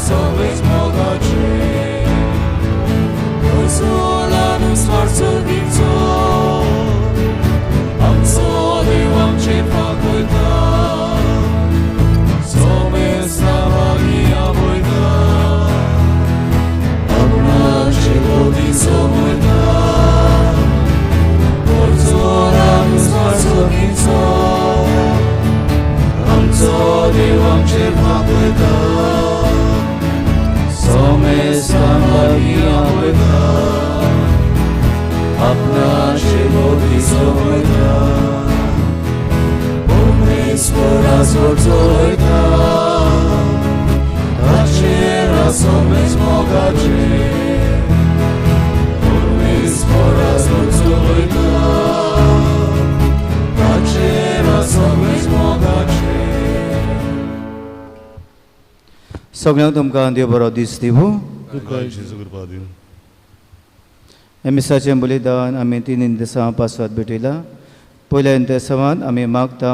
sobeś bogaczy. Pozwolamy zmartwychwstał, amco dyłam cię pakłyta, sobe slava i abojda, obnaczy wody sobojda. Pozwolamy zmartwychwstał, amco dyłam cię pakłyta, sobe slava i abojda, obnaczy wody sobojda. Raz odzoita, a ciera sobeś bogaczy. Raz odzoita, a ciera sobeś bogaczy. सगळ्यांक तुमकां देव बरो दीस दिवं. एमिसाचें बलिदान आमी 3 दिसां पासवात भेटयलां. पयल्या इंतेसावांत आमी मागता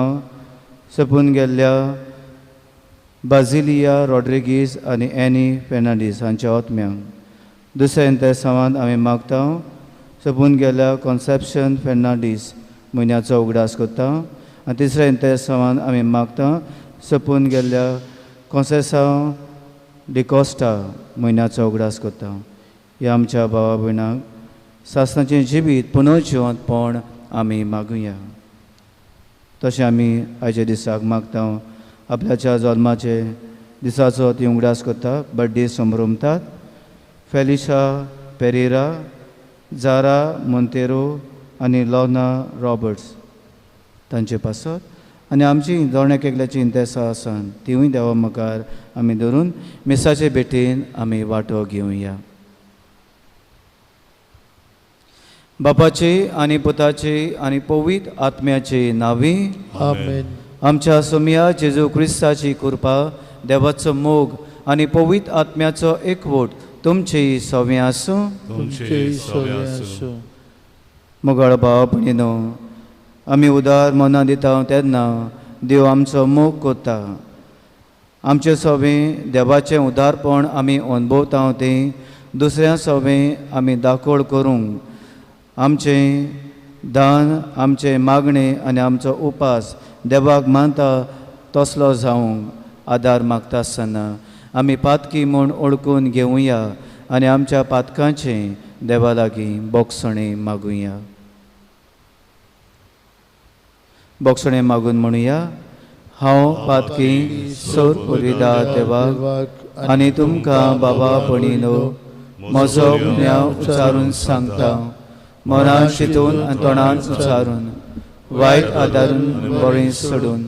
सपून गेल्ल्या बाजिलिया रॉड्रिगीस आनी एनी फेर्नांडीस हांच्या आत्म्यांक. दुसऱ्या इंतेसावांत आमी मागता सपून गेल्ल्या कॉन्सेप्शन फेर्नांडीस म्हयन्याचो उगडास करता. आनी तिसऱ्या इंतेसावांत आमी मागता सपून गेल्ल्या कॉन्सेसांव डिकोस्टा म्हयन्याचो उगडास करता. ह्या आमच्या भावा भयणांक सासणाचें जिवीत पुनर्जिवंतपण आमी मागुया. तशें आमी आयच्या दिसाक मागता आपल्याच्या जल्माचे दिसाचो ती उगडास करता. बर्थडे संभ्रमतात फेलिशा पेरेरा, जारा मोंतेरो आनी लॉना रॉबर्ट्स तांचे पासत आनी आमची दोळ्याक एकल्याची इंतेसां आसात तिवूय देवा मुखार आमी धरून मिसाचे भेटेन आमी वांटो घेवया. बापाचे आनी पुताचे आनी पवित्र आत्म्याचे नांवी आमेन. आमच्या सोम्या जेजू क्रिस्ताची कृपा, देवाचो मोग आनी पवित्र आत्म्याचो एकवट तुमचे सवे आसूं. मोगाळ भाव भयणीनो, आमी उदार मनां दिता तेन्ना देव आमचो मोग करता. आमचे सवें देवाचें उदारपण आमी अनुभवता तें दुसऱ्या सवें आमी दाखोड करूंक आमचें दान, आमचें मागणें आनी आमचो उपास देवाक मानता तसलो जावंक आदार मागता आसतना आमी पातकी म्हूण ओळखून घेवया आनी आमच्या पातकांचें देवा लागीं बोगसणें मागुया. बोगसणें मागून म्हणुया, हांव पातकी सोर पुरिदा देवाक आनी तुमकां बाबा भयणीनो म्हजो गुन्यांव उच्चारून सांगता. मनान चिंतून आनी तोंडान उच्चारून वायट आदारून बरें सोडून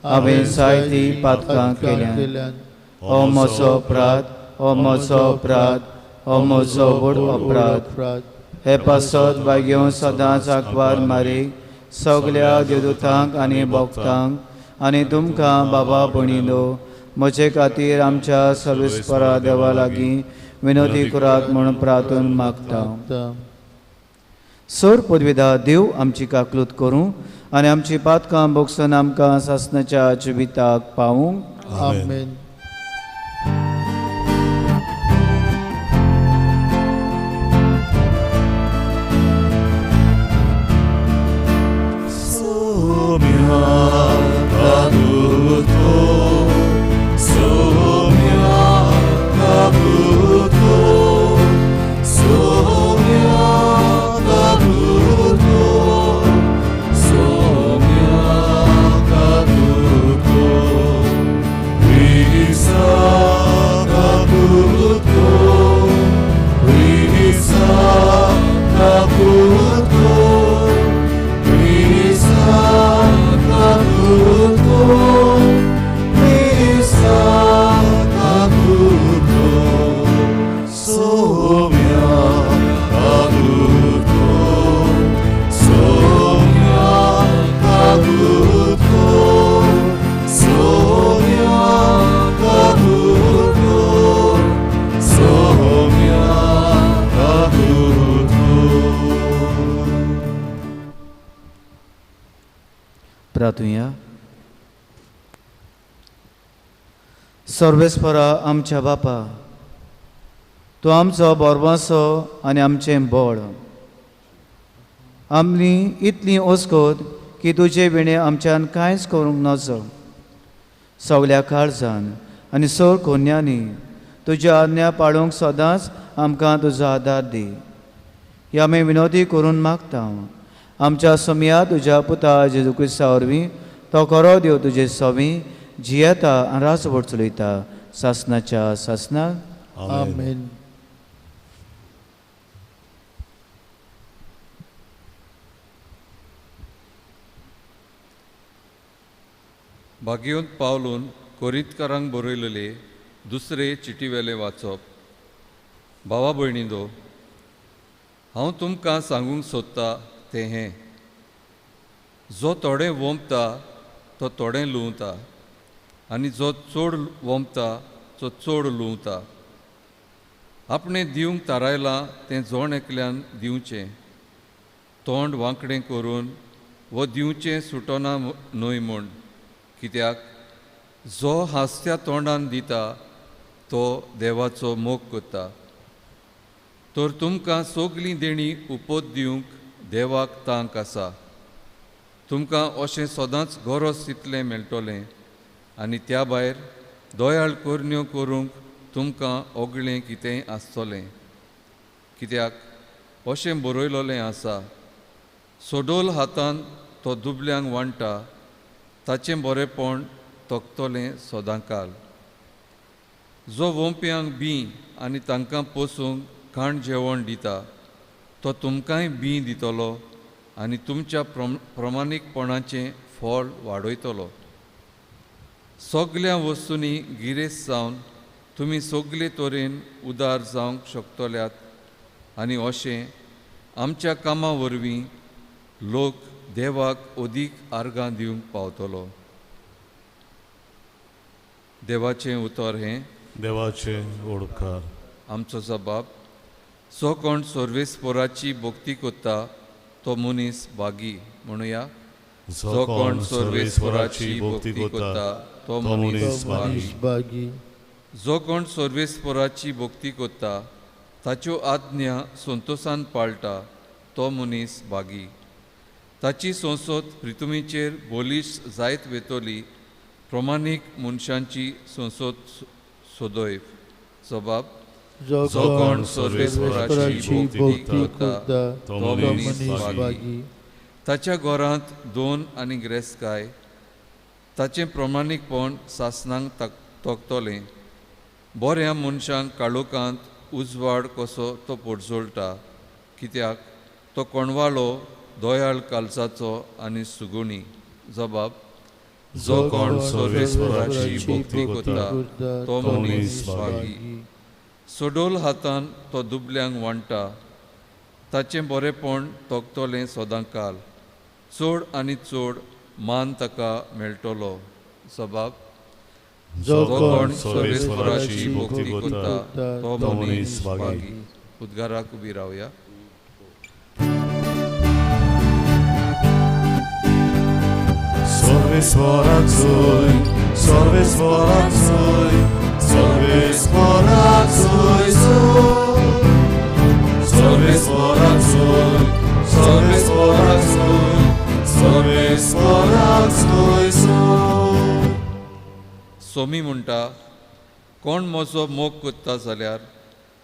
हांवें जायतीं पातकां केल्यात. हो म्हजो अपराध, हो म्हजो अपराध, हो म्हजो व्हड अपराध. हे पासत वाग्यो सदांच आंकवार मारी सगल्या देवदूतांक आनी भक्तांक आनी तुमकां बाबा भयणीनो म्हजे खातीर आमच्या सर्वेस्परा देवा लागीं विनोदी करात म्हूण प्रार्थना मागता. सोर पदवीदार देव आमची काकलूत करूं आनी आमची पातकां बोगसन आमकां सासणाच्या जिविताक पावूंक. आमेन. प्रार्थुया. सर्वेस्परा आमच्या बापा, तूं आमचो बोरमासो आनी आमचें बळ. आमली इतली ओस्कोत की तुजे विणे आमच्यान कांयच करूंक नजो. सगल्या काळजान आनी सोर कोन्यांनी तुज्या आज्ञा पाळूंक सदांच आमकां तुजो आदार दी. ही आमी विनोदी करून मागता आमच्या समिया तुज्या पुता जेजू क्रिस्ता वरवीं तो खरो देव तुजे सवी जियेता आनी राजवट चलयता सासनाच्या सासनाक. आमेन. भाग्योंत पावलून कोरिंतकारांक बरयलेले दुसरे चिटीवेले वाचप. भावा भयणींनो, हांव तुमकां सांगूंक सोदतां तें हें: जो थोडें वोंबता तो थोडें लुंवता, आनी जो चड वोंबता तो चड लुंवता. आपणें दिवंक थारायलां तें जोण एकल्यान दिवचें, तोंड वांकडें करून वो दिवचें सुटना न्हय म्हूण. कित्याक जो हास्या तोंडान दिता तो देवाचो मोग करता. तर तुमकां सगलीं देणी उपोत दिवंक देवाक तांक आसा. तुमकां अशें सदांच गरज तितलें मेळटलें, आनी त्या भायर दोयाळ करण्यो करूंक तुमकां ओगळें कितेंय आसतलें. कित्याक अशें बरयलोलें आसा: सोडोल हातान तो दुबल्यांक वांटा, ताचें बरेंपण तोखतलें सदांकाल. जो वोंप्यांक बी आनी तांकां पोसूंक खाण जेवण दिता, तो तुमकांय बी दितलो आनी तुमच्या प्रमाणीकपणाचें फळ वाडयतलो. सगल्या वस्तूंनी गिरेस्त जावन तुमी सगले तरेन उदार जावंक शकतल्यात, आनी अशें आमच्या कामां वरवीं लोक देवाक अदीक आर्गां दिवंक पावतलो. देवाचें उतर हें: देवाचे ओडकार. आमचो जबाब: जो कोण सर्वेस्पराची भक्ती करता तो मनीस भागी. म्हणुया: जो कोण सर्वेस्पराची भक्ती करता तो मनीस भागी. जो कोण सर्वेस्पराची भक्ती करता, ताच्यो आज्ञा संतोशान पाळटा तो मनीस भागी. ताची संसद प्रितुमीचेर बोलीश जायत वेतली, प्रमाणीक मनशांची संसद सोदोय. जबाब: जो कोण सर्वेस्पराची भक्ती करता तो मनीस भागी. ताच्या घरांत दोन आनी ग्रेस्तकाय, ताचें प्रमाणीकपण सासणांक तोखतलें. बऱ्या मनशांक काळोखांत उजवाड कसो तो पडजोळटा, कित्याक तो कोणवाळो दोयाळ कालसाचो आनी सुगुणी. जबाब: जो कोण सर्वेस्पराची भक्ती करता तो मनीस भागी. सोडोल हातान तो दुबल्यांक वांटा, ताचें बरेंपण तोखतलें सदांकाल. चड आनी चड मान ताका मेळटलो. जबाब: जो कोण सर्वेस्पराची भक्ती करता तो मनीस भागी. उद्गाराक उबी रावया. Sorvesporacuj, sorvesporacuj, sorvesporacuj, sorvesporacuj, sorvesporacuj, sorvesporacuj. Somi म्हणटा: कोण म्हजो मोग करता जाल्यार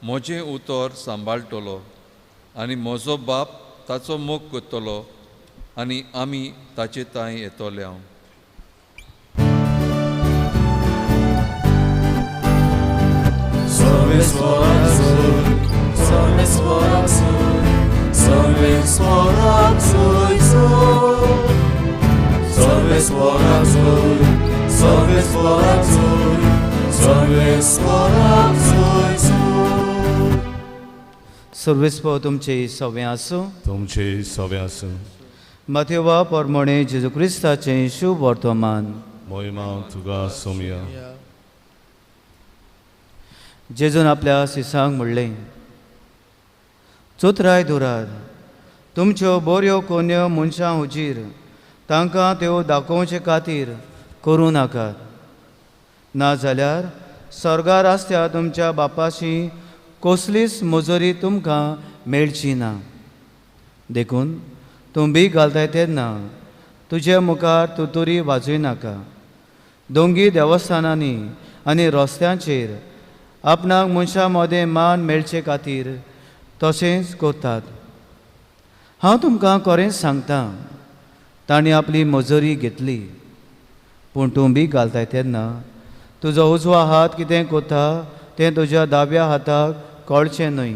म्हजें उतर सांबाळटलो, आनी म्हजो बाप ताचो मोग करतलो, आनी आमी ताचे तांय येतले. हांव Sorvesporacuj, sorvesporacuj, sorvesporacuj, sorvesporacuj, sorvesporacuj, sorvesporacuj. सर्वेस्प तुमचे सवें आसूं. तुमचे सव्या आसूं. मथेवा परमणे जेजू क्रिस्ताचें शुभ वर्तमान. मोहिमा तुका सोमया. जेजून आपल्या सिसांक म्हणलें: चोत्राय दुरार तुमच्यो बऱ्यो कोन्यो मनशां हुजीर तांकां त्यो दाखोवचे खातीर करूं नाकात, नाजाल्यार स्वर्गार आसत्या तुमच्या बापाशी कसलीच मजुरी तुमकां मेळची ना. देखून तूं भीक घालताय तेन्ना तुजे मुखार तुतुरी वाजूय नाका. दोंगी देवस्थानांनी आनी रस्त्यांचेर आपणाक मनशां मदें मान मेळचे खातीर तशेंच करतात. हांव तुमकां खरेंच सांगतां, तांणी आपली मजुरी घेतली. पूण तूं भीक घालताय तेन्ना तुजो उजवा हात कितें कोता तें तुज्या दाव्या हाताक कळचें न्हय.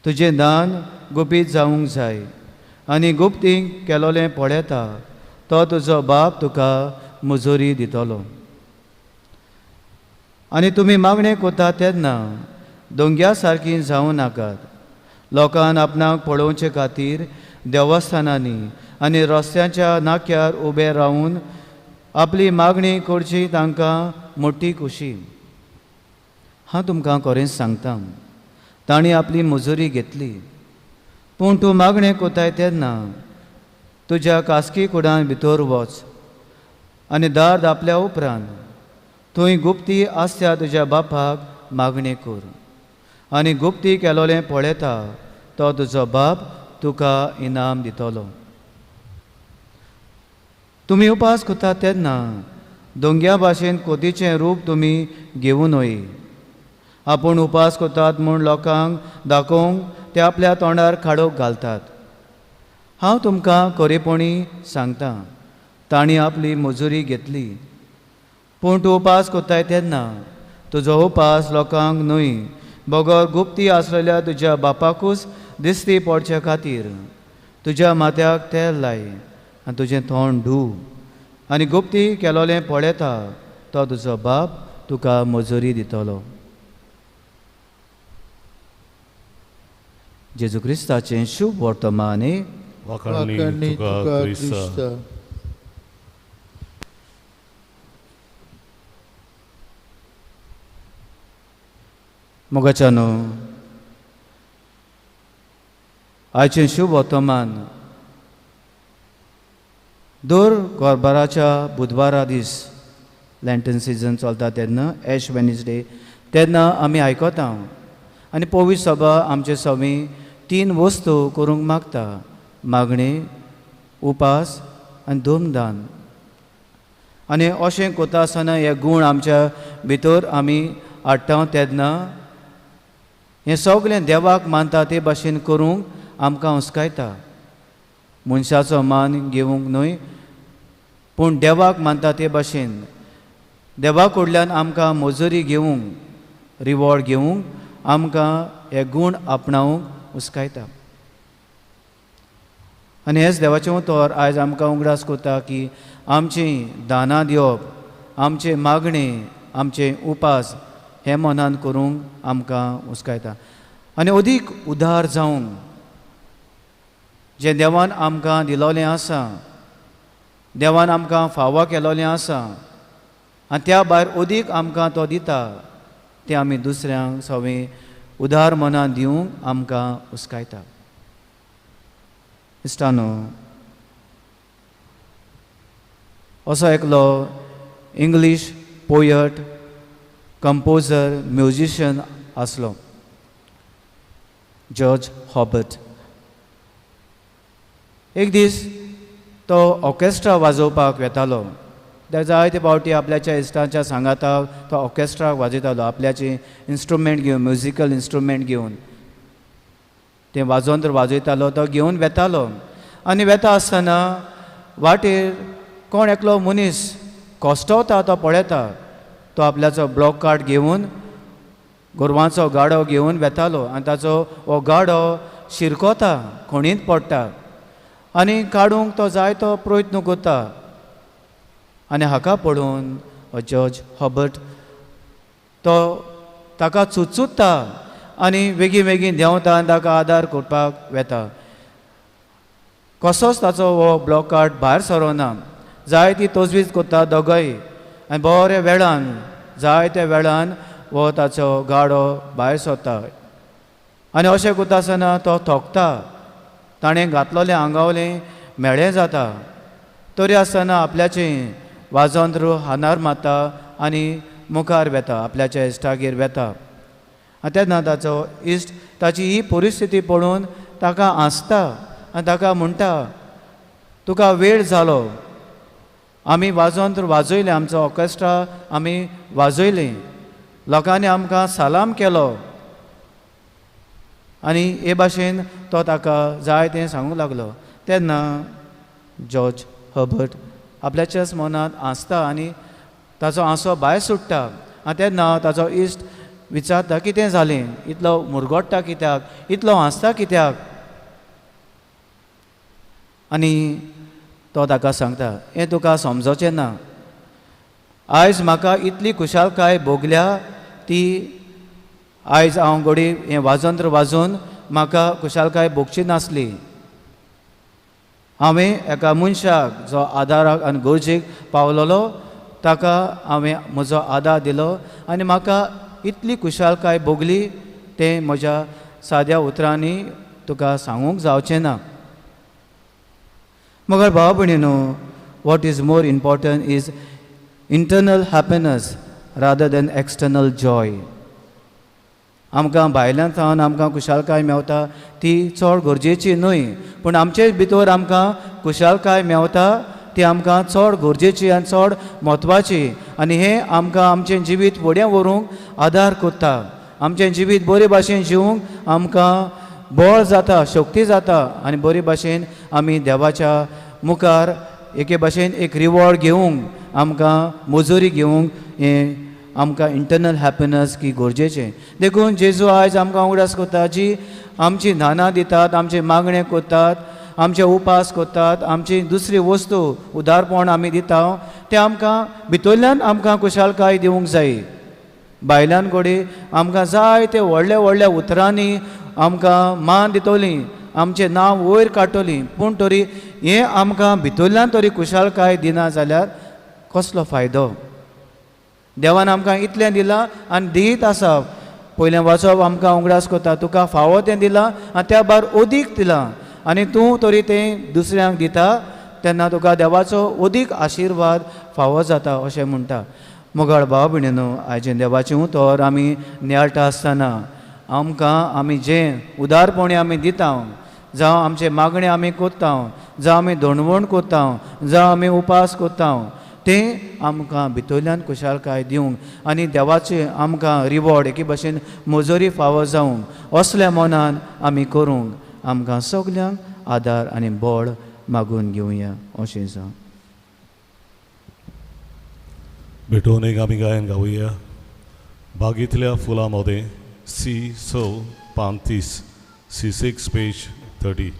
तुजें दान गुपीत जावंक जाय, आनी गुप्तीक केलोलें पळयता तो तुजो बाप तुका मजुरी दितलो. आनी तुमी मागणें कोता तेन्ना दोंग्या सारकीं जावं नाकात. लोकांक आपणाक पळोवचे खातीर देवस्थानांनी आनी रस्त्याच्या नाक्यार उबे रावन आपली मागणी करची तांकां मोठी खुशी. हांव तुमकां खरेंच सांगतां, तांणी आपली मजुरी घेतली. पूण तूं मागणें कोताय तेन्ना तुज्या कास्की कुडान भितर वच आनी दार धापल्या उपरांत थंय गुप्ती आसत्या तुज्या बापाक मागणें कर. आनी गुप्ती केलोलें पळयता तो तुजो बाप तुका इनाम दितलो. तुमी उपास करतात तेन्ना दोंग्या भाशेन कोतीचें रूप तुमी घेवूं नये. आपूण उपास करतात म्हूण लोकांक दाखोवंक ते आपल्या तोंडार खाडोक घालतात. हांव तुमकां खरेपणी सांगतां, तांणी आपली मजुरी घेतली. पूण तूं उपास करताय तेन्ना तुजो उपास लोकांक न्हय, बगर गुप्ती आसलेल्या तुज्या बापाकूच दिसती पडचे खातीर तुज्या माथ्याक तेल लाय आनी तुजें तोंड धूव. आनी गुप्ती केलोलें पळयता तो तुजो बाप तुका मजुरी दितलो. जेजू क्रिस्ताचें शुभ वर्तमान वाखाणणी तुका क्रिस्ता. मोगाच्यानो आयचें शुभ वर्तमान दर गोरबाराच्या बुधवारा दीस लँटन सिजन चलता तेन्ना एश वेनिसडे तेन्ना आमी आयकता आनी पवित्र सभा आमचे सवी 3 वस्तू करूंक मागता: मागणी, उपास आनी धूमदान. आनी अशें करता आसतना हे गूण आमच्या भितर आमी हाडटा तेन्ना हें सगळें देवाक मानता ते भाशेन करूंक आमकां हुस्कायता. मनशाचो मान घेवंक न्हय, पूण देवाक मानता ते भाशेन देवा कडल्यान आमकां मजुरी घेवंक, रिवॉर्ड घेवंक आमकां हे गूण आपणावंक हुस्कायता. आनी हेच देवाचें उतर आयज आमकां उगडास करता की आमची दानां दिवप, आमचे मागणी, आमचे उपास हे मनान करूंक आमकां हुस्कायता. आनी अदीक उदार जावंक जें देवान आमकां दिलोलें आसा, देवान आमकां फावो केलोलें आसा आनी त्या भायर अदीक आमकां तो दिता, तें आमी दुसऱ्यांक सगळें उदार मनान दिवंक आमकां हुस्कायता. इश्टानो, असो एकलो इंग्लीश पोयट, कंपोजर, म्युजिशियन आसलो, जॉर्ज हॉबर्ट. एक दीस तो ऑर्केस्ट्रा वाजोवपाक वेतालो. जायते फावटी आपल्याच्या इश्टांच्या सांगाताक तो ऑर्केस्ट्रा वाजयतालो, आपल्याचे इन्स्ट्रुमेंट घेवन, म्युजिकल इन्स्ट्रुमेंट घेवन तें वाजोंत्र वाजयतालो, तो घेवन वेतालो. आनी वेता आसतना वाटेर कोण एकलो मनीस कोस्टवता तो पळयता. तो आपल्याचो ब्लॉक कार्ड घेवन, गोरवांचो गाडो घेवन वेतालो आनी ताचो हो गाडो शिरकोता, खणींत पडटा आनी काडूंक तो जायतो प्रयत्न करता. आनी हाका पळोवन जॉर्ज हॉबर्ट तो ताका चुचुत्ता आनी बेगीन बेगीन देंवता आनी ताका आदार करपाक वेता. कसोच ताचो हो ब्लॉक कार्ड भायर सरोना. जायती तजवीज करता दोगांय आनी बरे वेळान, जायत्या वेळान हो ताचो गाडो भायर सरता. आनी अशें करता आसतना तो थकता. ताणें घातलोलें आंगावलें मेळें जाता. तरी आसतना आपल्याचें वाजोंत्र हानार मारता आनी मुखार वेता, आपल्याच्या इश्टागेर वेता. आनी तेन्ना ताचो इश्ट ताची ही परिस्थिती पळोवन ताका हांसता आनी ताका म्हणटा, तुका वेळ जालो, आमी वाजोंत्र वाजयलें, आमचो ऑर्केस्ट्रा आमी वाजयलें, लोकांनी आमकां सलाम केलो. आनी हे भाशेन तो ताका जाय तें सांगूंक लागलो. तेन्ना जॉर्ज हर्बर्ट आपल्याच्याच मनांत हांसता आनी ताचो हांसो भायर सुट्टा. आनी तेन्ना ताचो इश्ट विचारता, कितें जालें, इतलो मुरगोडटा कित्याक, इतलो हांसता कित्याक. आनी तो ताका सांगता, हें तुका समजोचें ना. आयज म्हाका इतली खुशालकाय भोगल्या ती आयज हांव घोडी हें वाजोंत्र वाजोवन म्हाका खुशालकाय भोगची नासली. हांवें एका मनशाक जो आदाराक आनी गरजेक पावलोलो ताका हांवें म्हजो आदार दिलो आनी म्हाका इतली खुशालकाय भोगली तें म्हज्या साद्या उतरांनी तुका सांगूंक जावचें ना. मगर भाव भयणीनो, what is more important is internal happiness rather than external joy. आमकां भायल्यान सावन आमकां खुशालकाय मेवता ती चड गरजेची न्हय, पूण आमचे भितर आमकां खुशालकाय मेवता ती आमकां चड गरजेची आनी चड म्हत्वाची. आनी हें आमकां आमचें जिवीत फुडें व्हरूंक आदार करता. आमचें जिवीत बरे भाशेन जिवंक आमकां बळ जाता, शक्ती जाता आनी बरे भाशेन आमी देवाच्या मुखार एके भाशेन एक रिवॉर्ड घेवंक, आमकां मजुरी घेवंक हें आमकां इंटरनल हॅपीनेस की गरजेचें. देखून जेजू आयज आमकां उगडास करता, जी आमची न्हानां दितात, आमचे मागणे करतात, आमचे उपास करतात, आमची दुसरी वस्तू उदारपण आमी दिता, तें आमकां भितरल्यान आमकां खुशालकाय दिवंक जाय. भायल्यान घोडी आमकां जाय ते व्हडल्या व्हडल्या उतरांनी आमकां मान दितलीं, आमचें नांव वयर काडटलीं, पूण तरी हें आमकां भितरल्यान तरी खुशालकाय दिना जाल्यार कसलो फायदो. देवान आमकां इतलें दिलां आनी दीत आसा. पयलें वाचप आमकां उगडास करता, तुका फावो तें दिलां आनी त्या भायर अदीक दिलां आनी तूं तरी तें दुसऱ्यांक दिता तेन्ना तुका देवाचो अदीक आशिर्वाद फावो जाता अशें म्हणटा. मोगाळ भाव भयणीनो, आयचे देवाचें उतर आमी नियाळटा आसतना आमकां आमी जें उदारपणी आमी दिता, जावं आमचे मागणे आमी कोत्ता, जावं आमी धणवण कोत्ता, जावं आमी उपास कोत्ता, तें आमकां भितरल्यान खुशालकाय दिवंक आनी देवाचें आमकां रिवॉर्ड एके भाशेन मजुरी फावो जावंक असल्या मनान आमी करूंक आमकां सगल्यांक आदार आनी बळ मागून घेवया अशें जावं. भेटून एक आमी गायन गावया. बागेंतल्या फुलां मोदें सी 35 C6 पेज 30.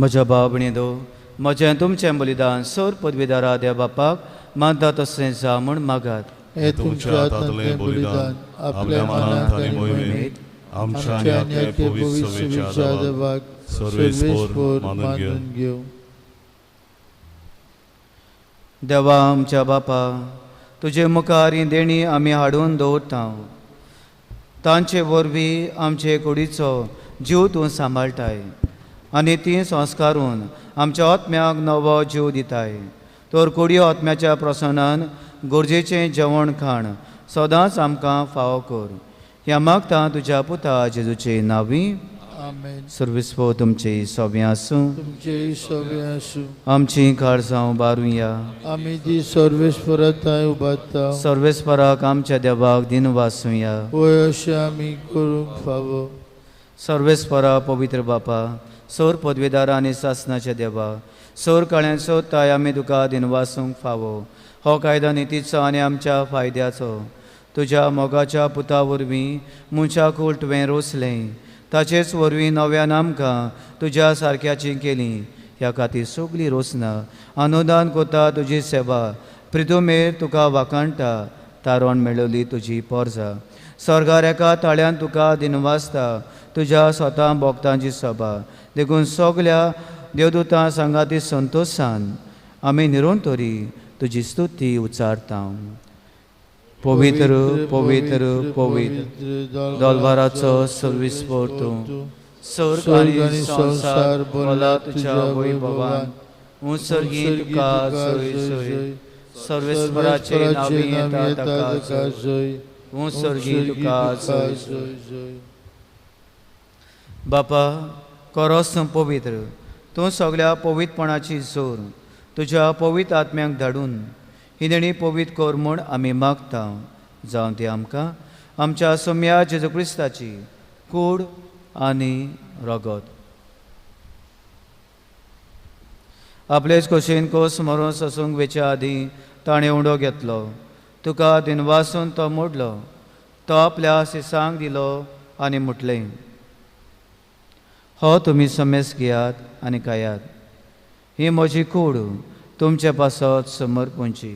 म्हज्या भाव भयणीनो, म्हजें तुमचें बलिदान सर पदवीदारा देव बापाक मानता तशें जा म्हूण मागात. हे तुमच्या हातांतलें बलिदान आपल्या मनांत आनी मोहिमेंत आमच्या आनी आपल्या पवित्र सवेच्या देवाक सर्वेस्पोर मानून घेव. देवा आमच्या बापा, तुजे मुखार ही देणी आमी हाडून दवरता. तांचे वरवीं आमचे कुडीचो जीव तूं सांबाळटाय आनी ती संस्कारून आमच्या आत्म्याक नवो जीव दिताय. तर कुडयो आत्म्याच्या प्रसन्नान गरजेचें जेवण खाण सदांच आमकां फावो कर. ह्या मागता तुज्या पुता जेजूचे नांवी. आमेन. सर्वेस्पो तुमचे सोबे आसूं. तुमचे सोबे आसूं. आमची काळजां बारुया. आमी ती सर्वेस्पराताय उबारता. सर्वेस्पराक आमच्या देवाक दिन वासूया. वय अशें आमी करूंक फावो. सर्वेस्परा पवित्र बापा, सौर पदवीदार आनी सासनाच्या देवा, सौर काळ्यांचो ताय आमी तुका दिन वासूंक फावो. हो कायदा नितीचो आनी आमच्या फायद्याचो. तुज्या मोगाच्या पुता वरवीं मनशाक तुवें रोसलें. ताचेच वरवीं नव्यान आमकां तुज्या सारक्याची केली. ह्या खातीर सगळीं रोसना अनुदान कोता तुजी सेवा. प्रितुमेर तुका वाकाणटा तारण मेळयली तुजी पोरजा. स्वर्गार एका ताळ्यान तुका दिनवासता तुज्या स्वता भोगतांची सभा. देखून सगल्या देवदूतां सांगाती संतोशान आमी निरंतरी तुजी स्तुती उच्चारता. पवित्र पवित्र पवित्र दोलवाराचो सर्विस्पोर तूं. स्वर्ग आनी संसार बोला तुज्या वैभवान. उत्सर्गी तुका जय जय. सर्वेस्पराचे नांवी येता ताका जय. उत्सर्गी तुका जय जय. बापा कोरोस पवित्र, तूं सगळ्या पवित्रपणाची जोर तुज्या पवित्र आत्म्याक धाडून ही देणी पवित्र कर म्हूण आमी मागता. जावं ती आमकां आमच्या सोम्या जेजू क्रिस्ताची कूड आनी रगत. आपलेच खोशेन कोस मरून ससूंक वेच्या आदीं ताणें उंडो घेतलो. तुका दिनवासून तो मोडलो. तो आपल्या सिसांक दिलो आनी म्हटलें, हो तुमी समेस घेयात आनी खायात. ही म्हजी कूड तुमचे पासत समर्पणची.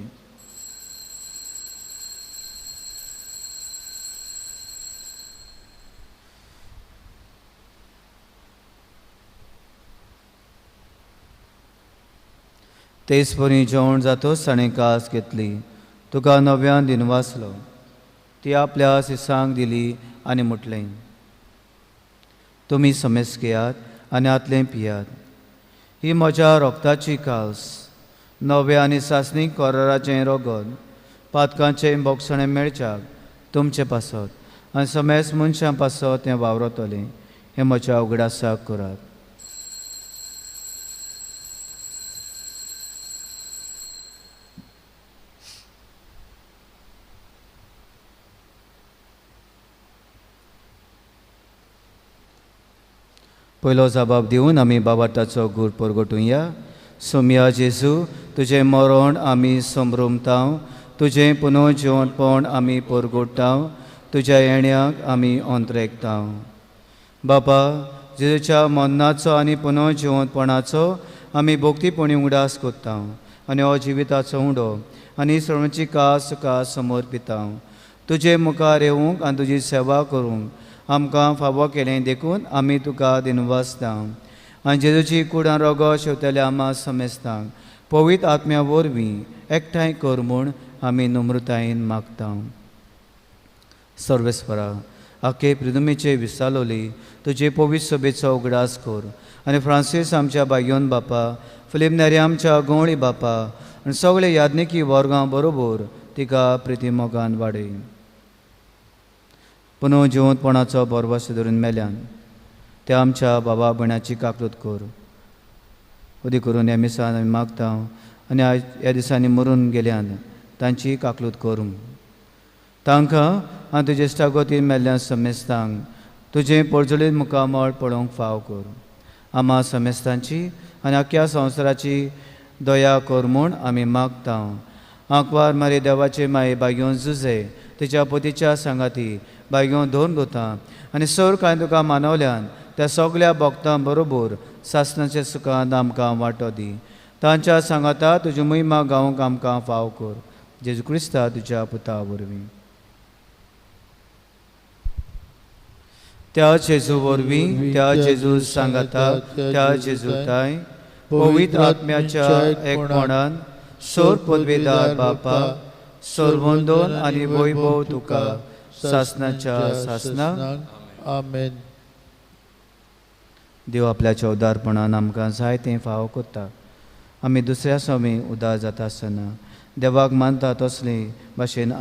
तेच परी जेवण जातोच ताणें कास घेतली. तुका नव्यान दिनवासलो. ती आपल्या सिसांक दिली आनी म्हटलें, तुमी समेस घेयात आनी आतलें पियात. ही म्हज्या रोगताची कास, नवे आनी सासणीक कोराराचें रगत, पातकांचें बोगसणें मेळच्याक तुमचे पासत आनी समेस मनशां पासत तें वावरतलें. हें म्हज्या उगडासाक करात. पयलो जबाब दिवन आमी बाबाताचो गूर परगटुया. सोम्या जेजू, तुजें मरण आमी संभ्रमताव. तुजें पुनर्जिवणपण आमी परगटाव. तुज्या येण्याक आमी अंतरेकताव. बापा, जेजूच्या मरणाचो आनी पुनर्जिवणपणाचो आमी भोक्तीपणी उगडास कोत्ता आनी हो जिविताचो उंडो आनी सर्वांची कास तुका समर्पिताव. तुजे मुखार येवंक आनी तुजी सेवा करूंक आमकां फावो केलें देखून आमी तुका दिनवासता. आनी जेजूची कुडां रगत शेवतल्या आमा समेस्तांक पवित्र आत्म्या वरवीं एकठांय कर म्हूण आमी नम्रतायेन मागता. सर्वेस्परा, आखे प्रिदुमेचे विसालोली तुजे पवित्र सभेचो उगडास कर. आनी फ्रांसीस आमच्या बायोन बापा, फिलीप नेरी आमच्या गवळी बापा आनी सगळे याज्ञिकी वर्गां बरोबर तिका प्रितीमोगान वाडय. पुनर्जिवंतपणाचो बरवस धरून मेल्यान ते आमच्या बाबा भयणाची काकूत कर. उदी करून ह्या मिसान आमी मागता आनी ह्या दिसांनी मरून गेल्यान तांची काकूत कर. तांकां आनी तुजे इश्टागोतीन मेल्ल्यान समेस्तांक तुजें पडजळीत मुखामळ पळोवंक फाव कर. आमा समेस्तांची आनी आख्या संवसाराची दया कर म्हूण आमी मागता. आंकवार मारी देवाचे माये बागेवन झुजे तिच्या पतीच्या सांगाती बागेवन दोन दोता आनी सर कांय तुका मानवल्यान त्या सगळ्या भक्तां बरोबर सासणाच्या सुखांत आमकां वांटो दी. तांच्या सांगाता तुजी महिमा गावंक आमकां फाव कर. जेजू क्रिस्ता तुज्या पुता वरवीं. त्या जेजू वरवीं, त्या जेजू सांगाता, त्या जेजूताय पवित्र आत्म्याच्या एकपणान सोर पदवेदार बापा, सोरवंदोन आनी वैभव तुका सासणाच्या सासणाक. आमेन. देव आपल्याच्या उदारपणान आमकां जायतें फावो कोत्ता. आमी दुसऱ्या स्वामी उदार जाता आसतना देवाक मानता तसले भाशेन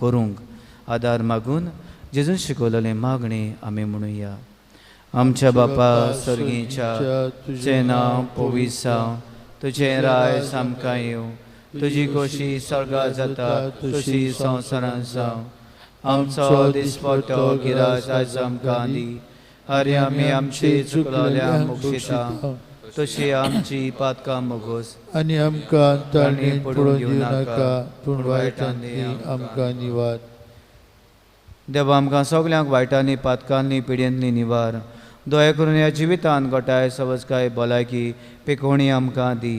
करूंक आदार मागून जेजून शिकवलेले मागणी आमी म्हणुया. आमच्या बापा सर्गीच्या तुजें नांव पवित्र जावं, तुजें राय आमकां येवं, तुजी खोशी स्वर्गात जाता तशी संवसारांत जावं. आमचो दिसपट्टो गिराय आयज आमकां दी, आरे आमी आमची चुकलोल्यांक मोक्षिता तशी आमची पातकां मोगोस. आनी आमकां ताळणेंत पडून दिवं नाका, पूण वायटांतली आमकां निवार. देवा आमकां सगल्यांक वायटांनी पातकांनी पिड्यांतली निवार. दया करून ह्या जिवितांत गोठाय सवस्काय भलायकी पिकोवणी आमकां दी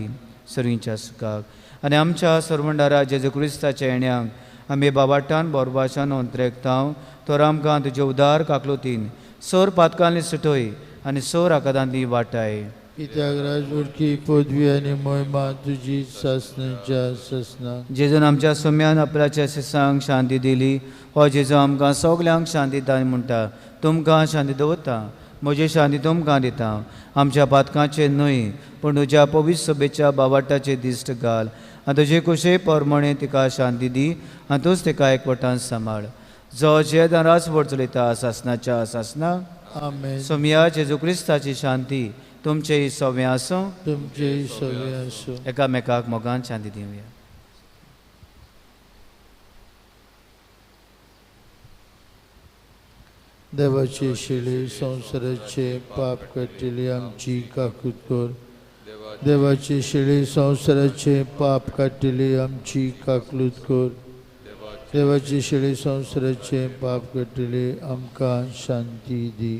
सर्वींच्या सुखाक. आनी आमच्या सर्वंडारा जेजू क्रिस्ताच्या येण्याक आमी बाबाटान बोरबाशान अंतरेकतांव तर आमकां तुजे उदार काकलुतीन सोर पातकांनी सुटोय आनी सोर आकादांतली वाटाय. पित्याक राजवडकी पदवी आनी मोहिमा तुजी सासणेच्या ससना. जेजून आमच्या सोम्यान आपल्याच्या सिसांक शांती दिली. हो जेजू आमकां सगल्यांक शांती दिता म्हणटा. तुमकां शांती दवरता, म्हजी शांती तुमकां दिता. आमच्या पातकांचे न्हय पूण तुज्या पवित्र सभेच्या बाबाटाचे दिश्ट घाल आनी तुजे कुशे परमणे तिका शांती दी आनी तूंच तिका एकवटान सांबाळ. जो जेद राजवट चलयता सासनाच्या सासना. आमेन. सोम्या जेजू क्रिस्ताची शांती तुमचेय सव्या आसूं. तुमचे सगळे आसूं. एकामेकाक मोगान शांती दिवया. देवाचे शिळे संवसाराचे पाप काटिली आमची काकूत कर. देवाचे शिळे संवसाराचे पाप काटिली आमची काकलूत कर. देवाचे शिळे संवसाराचे पाप काटिली आमकां शांती दी.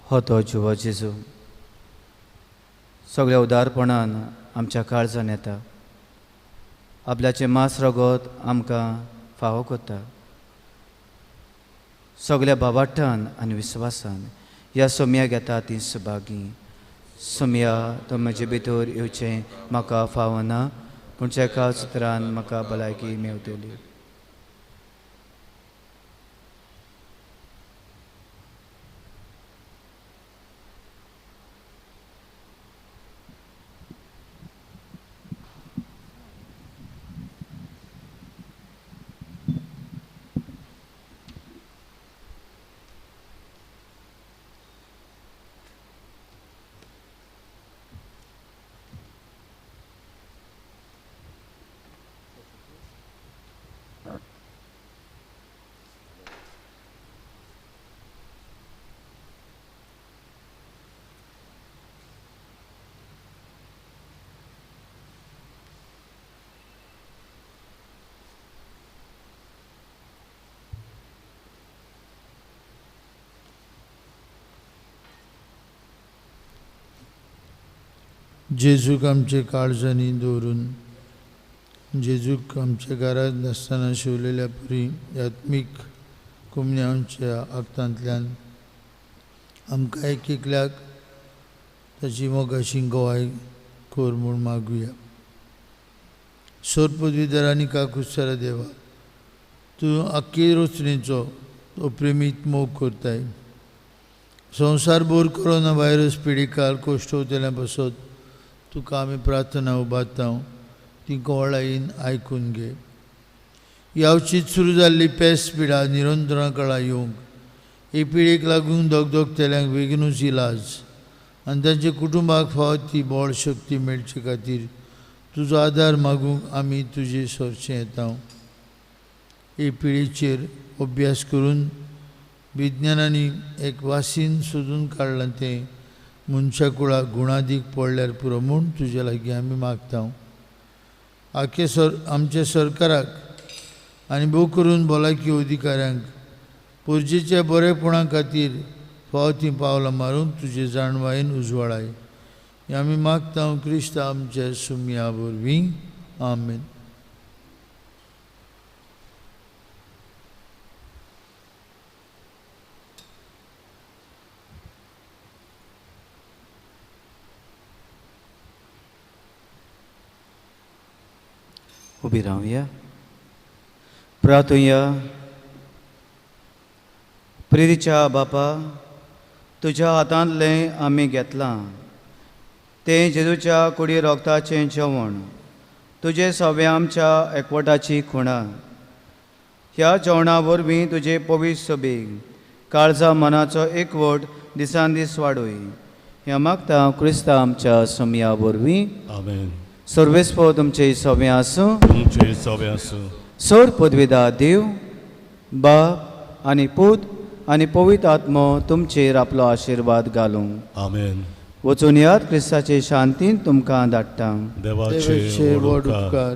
हो तो जिवो जेजू सगळ्या उदारपणान आमच्या काळजान येता. आपल्याचे मास रगत आमकां फावो कोत्ता. सगळ्या बाबाठान आनी विस्वासान ह्या सोम्याक येता ती सुभागी. सोम्या तो म्हजे भितर येवचें म्हाका फावना, पूण चेका सुत्रान म्हाका भलायकी मेवतली. जेजूक आमचे काळजांनी दवरून जेजूक आमच्या घरांत नासतना शिवलेल्या परी आत्मीक कुमन्यांच्या आक्तांतल्यान आमकां एक एकल्याक ताची मोगाची गोवाय कोर म्हूण मागुया. सोर पदवीधरांनी काकुस्तारा देवा, तूं आख्खे रचनेचो तो प्रेमीत मोग करताय. संवसारभर कोरोना व्हायरस पिडिकाल कोश्टवतल्या बसत तुका आमी प्रार्थना उबारता. ती कोवळायेन आयकून घे. यावचीत सुरू जाल्ली पेस्ट पिडा निरंतरा काळा येवंक, हे पिडेक लागून दोगदोगतेल्यांक बेगीनूच इलाज आनी तांच्या कुटुंबाक फावो ती बळ शक्ती मेळचे खातीर तुजो आदार मागूंक आमी तुजे सरचें येता. हे पिडेचेर अभ्यास करून विज्ञानानी एक वासीन सोदून काडलां तें मनशा कुळाक गुणादीक पडल्यार पुरो म्हूण तुजे लागीं आमी मागता. आख्या आमच्या सरकाराक आनी भोव करून भलायकी अधिकाऱ्यांक पोरजेच्या बरेपणा खातीर फावो तीं पावलां मारून तुजे जाणवायेन उजवाडाय. हें आमी मागता क्रिस्त आमच्या सुमया वरवीं. आमेन. उबी रावया. प्रार्थुया. प्रितीच्या बापा, तुज्या हातांतलें आमी घेतलां तें जेजूच्या कुडी रोगताचें जेवण, तुजे सवे आमच्या एकवटाची खुणा. ह्या जेवणा वरवीं तुजे पवित्र सभेक काळजा मनाचो एकवट दिसान दीस वाडोय. ह्या मागता क्रिस्ता आमच्या समया वरवीं. आमेन. सर्वेस्पो तुमचे सवे आसूं. तुमचे सवे आसूं. सोर पदवीदार देव, बाप आनी पूत आनी पवित्र आत्मो तुमचेर आपलो आशिर्वाद घालूं. आमेन. वचून यात क्रिस्ताचे शांतीन तुमकां धाडटा. देवाचे वड उपकार. उपकार.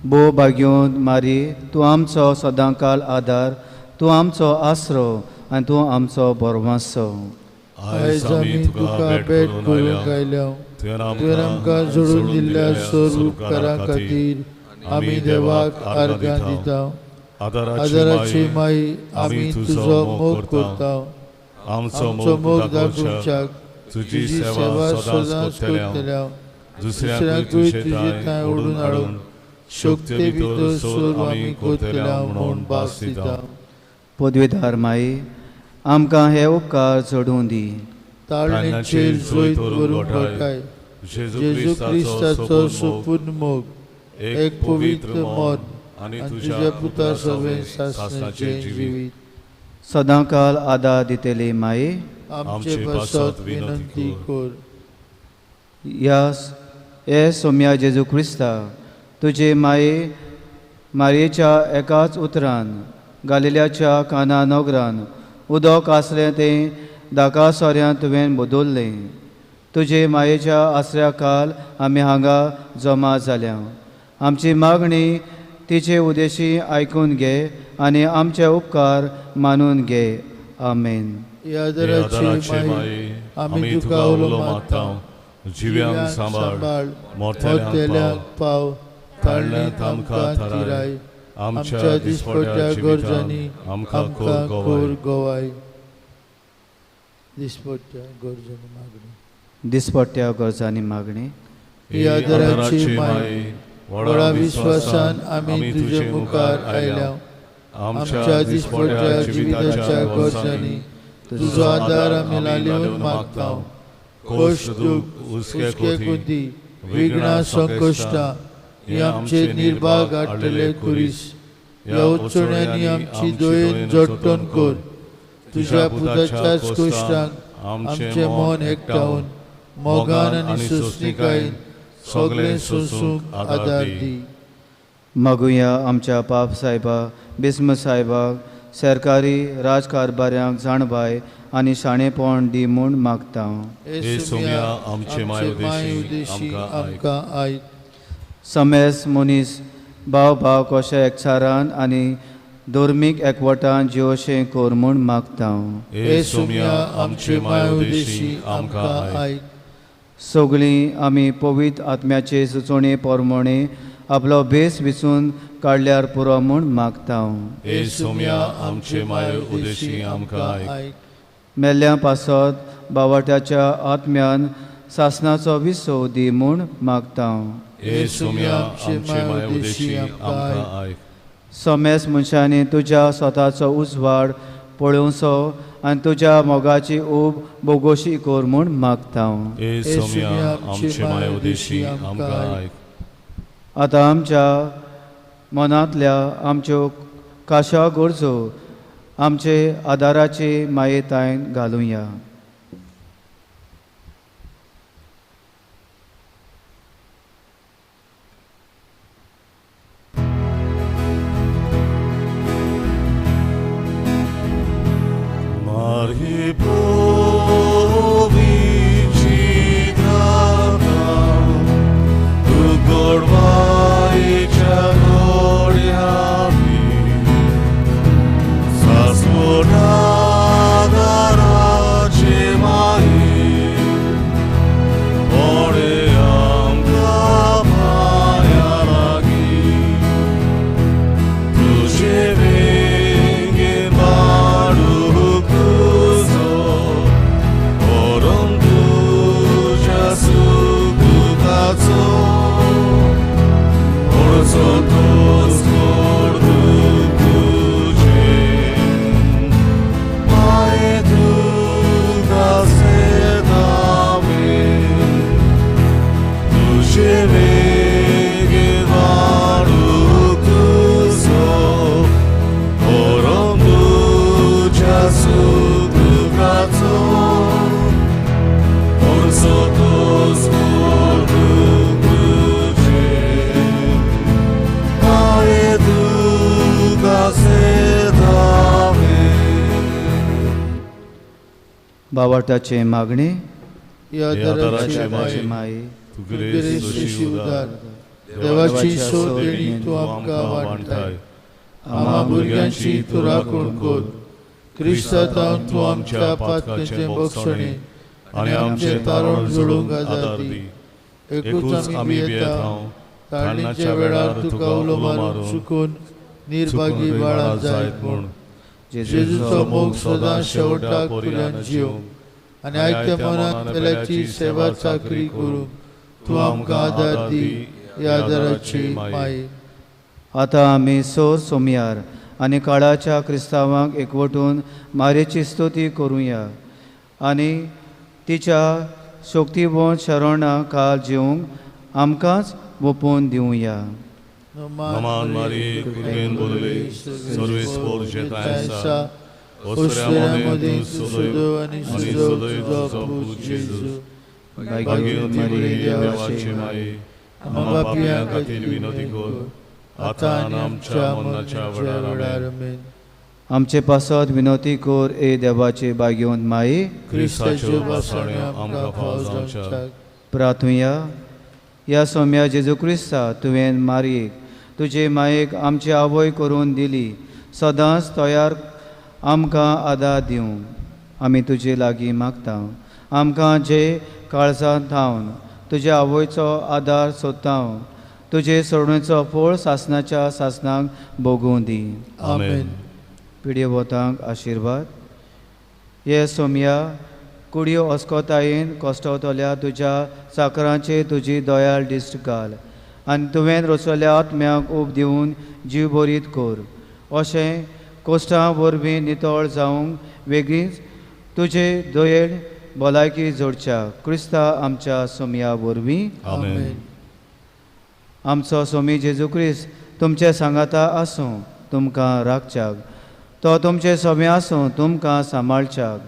बो भाग्योन मारी, तूं आमचो सदांकाल आदार, तूं आमचो आसरो आनी तूं आमचो बरवासो. आयज आमी तुका भेट करूंक आयल्या. तुवें आमकां जोडून दिल्ल्या सोर उपकारा खातीर आमी देवाक आर्गां दिता. आदाराची माई आमी तुजो मोग करता. आमचो मोग दाखोवच्याक तुजी सेवा सदांच करतल्या. दुसऱ्याकूय तुजी थाय ओडून हाडून शक्ती भितर सोर आमी करतल्या म्हणून भास दिता. पदवीदार माई, आमकां हे उपकार चडून दी. ताळणेचेर जोईत व्हरून घोटाय. जेजू क्रिस्ताचो सुपूर्ण मोग, एक पवित्र मोद आनी तुज्या पुता सवे सासणाचें जिवीत. सदांकाल आदार दितेली माई, आमचे बसत विनंती कर. हे सोम्या जेजू क्रिस्ता, तुजे माये मारयेच्या एकाच उतरान गालिल्याच्या काना नगरान उदक आसलें तें दाका सोऱ्यां तुवें बदल्लें. तुजे मायेच्या आसऱ्या काल आमी हांगा जमा जाल्या. आमची मागणी तिचे उदेशी आयकून घे आनी आमचे उपकार मानून घे. आमेन. यादराची माई, आमी तुका उलो मागता. जिव्यांक सांबाळ, मोरतेल्यांक पाव, ताळण्यांत आमकां थिराय. आमच्या दिसपट्ट्या गरजांनी आमकां कोर गोवाय. दिसपट्ट्या गरजांनी मागणी. दिसपट्ट्या गरजांनी मागणी. यादराची माई, व्हडा विश्वासान आमी तुजे मुखार आयल्या. आमच्या दिसपट्ट्या जिविताच्या गरजांनी तुजो आदार आमी लालिवून मागता. कश्ट दूख हुस्के कोती, विघ्नां संकश्टां ही आमचे निर्भाग हाडटले कुरीस. ह्या उत्सवण्यांनी आमची दोयेन जट्टोन कर. तुज्या पुताच्याच कश्टांक आमचें मन एकठांवन मोगान आनी सोंसणिकायेन सगळें सोंसूंक आदार दी. मागुया आमच्या पाप साहेबा बिस्म साहेबाक सरकारी राजकारभाऱ्यांक जाणबाय आनी शाणेपण दी म्हूण मागता. हे सोम्या आमचे मायदेशी आमकां आयक. समेस मनीस भाव भाव कशे एकचारान आनी धर्मीक एकवटान जिवशें कर म्हूण मागता. हे सोम्या आमचे मायदेशी आमकां आयक. सगळीं आमी पवित्र आत्म्याचे सुचोवणे प्रमाणे आपलो भेस विचून काडल्यार पुरो म्हूण मागता. हे सोम्या आमचे मायदेशी आमकां आयक. मेल्ल्या पासत बावाट्याच्या आत्म्यान सासणाचो विसो दी म्हूण मागता. हे सोम्या आमचे मायदेशी आमकां आयक. सोमेस मनशांनी तुज्या स्वताचो उजवाड पळोवचो आनी तुज्या मोगाची ऊब बोगोशी कोर म्हूण मागता. हे सोम्या आमचे मायदेशी आमकां आयक. आतां आमच्या मनांतल्या आमच्यो काशा गरजो आमचे आदाराचे मायेतायन घालुया. Marii povici dragă, tu gorvaicia gloria mea, s-a spurtat arace mai, ore am capaya laghi, tu ce venghi maru kuzo, orom tuja sukukazo, orzo tos gordu kujen, mai tu gazetame, tu ce venghi maru kuzo, orom tuja sukukazo, orzo tos gordu kujen, mai tu gazetame. बावटाचे मागणे. या आदाराचे दराचे माये, माये तू grace दोषी उदार, देवाची सोड देणी तू आमकां वांटताय. आम्हा भुरग्यांची तू राखण कर. क्रिस्तांत तू आमच्या पातकाचे बक्षणे आनी आमचे तारण जोडूंक आदार दी. एकूच आमी येता ताळणीच्या वेळार तुका उलो मारून चुकून निर्भागी बाळां जायत म्हूण. जेजूचो मोग सदां शेवटाक पर्यंत जिवंक आनी आयत्या मनात केल्याची सेवा चाकरी करूंक तू आमकां आदार दी. या आदाराची माये. आतां आमी सोर सोमयार आनी काळाच्या क्रिस्तावांक एकवटून मारेची स्तुती करुया आनी तिच्या शोक्तिवंत शरणा काल जिवंक आमकांच ओपून दिवया. नमान मारी कृपेन बोलले, सर्वेस्पोर जेतायसा, ओस्त्रेमध्ये सुदो आणि सुदो तुझा पूज जेजू. भाग्यवती मरी देवाचे माये, आम्हा पापियां खातीर विनोदी कर, आता आनी आमच्या मरणाच्या वेळार आमेन. आमचे पासत विनोती कोर ए देवाचे भाग्यवंत माये. क्रिस्ताच्यो बासाण्यो आमकां फाव जावच्या. प्रार्थुया. या सौम्या जेजू क्रिस्ता तुवें मारयेक तुजे मायेक आमची आवय करून दिली. सदांच तयार आमकां आदार दिवंक आमी तुजे लागीं मागता. आमकां जे काळजांत थावन तुज्या आवयचो आदार सोदता तुजे सोडणेचो फळ सासणाच्या सासणाक भोगूं दी. आमेन. पिड्ये वतांक आशिर्वाद. हे सोम्या कुडयो अस्कोतायेन कोश्टवतल्या तुज्या चाकरांचे तुजी दयाळ दिश्ट घाल आनी तुवें रचल्या आत्म्याक ऊब दिवन जीव बरीत कर. अशें कोश्टां वरवीं नितळ जावंक वेगळीच तुजे दयेळ भलायकी जोडच्या क्रिस्ता आमच्या सोम्या वरवीं. आमेन. आमचो सोमी जेजू क्रिस्त तुमचे सांगाता आसूं तुमकां राखच्याक. तो तुमचे सोमे आसूं तुमकां सांबाळच्याक.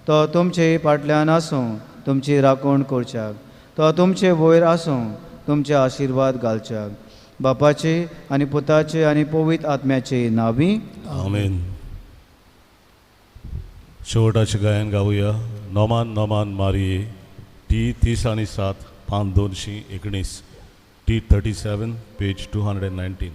तो तुमचे फाटल्यान आसूं तुमची राखण करच्याक. तो तुमचे वयर आसूं तुमचे आशिर्वाद घालच्याक. बापाचे आनी पुताचे आनी पवित्र आत्म्याचे नांवी. आमेन. शेवटाचे गायन गावया. नोमान नोमान मारिये, टी 30 आणि 7 5219, टी 37 पेज 219.